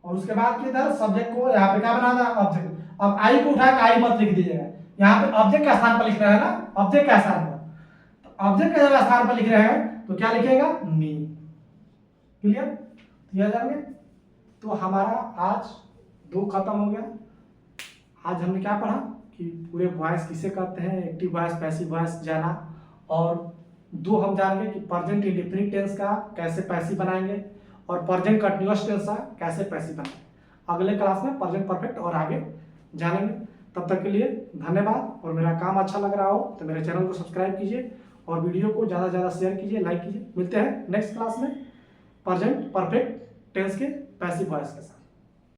और उसके बाद किधर सब्जेक्ट को यहाँ पे क्या बनाना है, ऑब्जेक्ट। अब आई को उठा के आई मत लिख दीजिएगा, यहाँ पे ऑब्जेक्ट का स्थान पर लिख रहा है ना, ऑब्जेक्ट का स्थान पर, तो ऑब्जेक्ट का जगह स्थान पर लिख रहे हैं तो क्या लिखेगा, मी। क्लियर? यह जाएंगे। तो हमारा आज 2 खत्म हो गया। आज हमने क्या पढ़ा कि पूरे वॉइस किसे कहते हैं, एक्टिव वॉइस, पैसिव वॉइस जाना, और 2 हम जान गए कि प्रेजेंट इंडेफिनिट टेंस का कैसे पैसिव बनाएंगे और प्रेजेंट कंटीन्यूअस टेंस का कैसे पैसिव बनाएंगे। अगले क्लास में प्रेजेंट परफेक्ट और आगे जानेंगे। तब तक के लिए धन्यवाद। और मेरा काम अच्छा लग रहा हो तो मेरे चैनल को सब्सक्राइब कीजिए और वीडियो को ज़्यादा से ज़्यादा शेयर कीजिए, लाइक कीजिए। मिलते हैं नेक्स्ट क्लास में प्रेजेंट परफेक्ट टेंस के पैसिव वॉइस के साथ।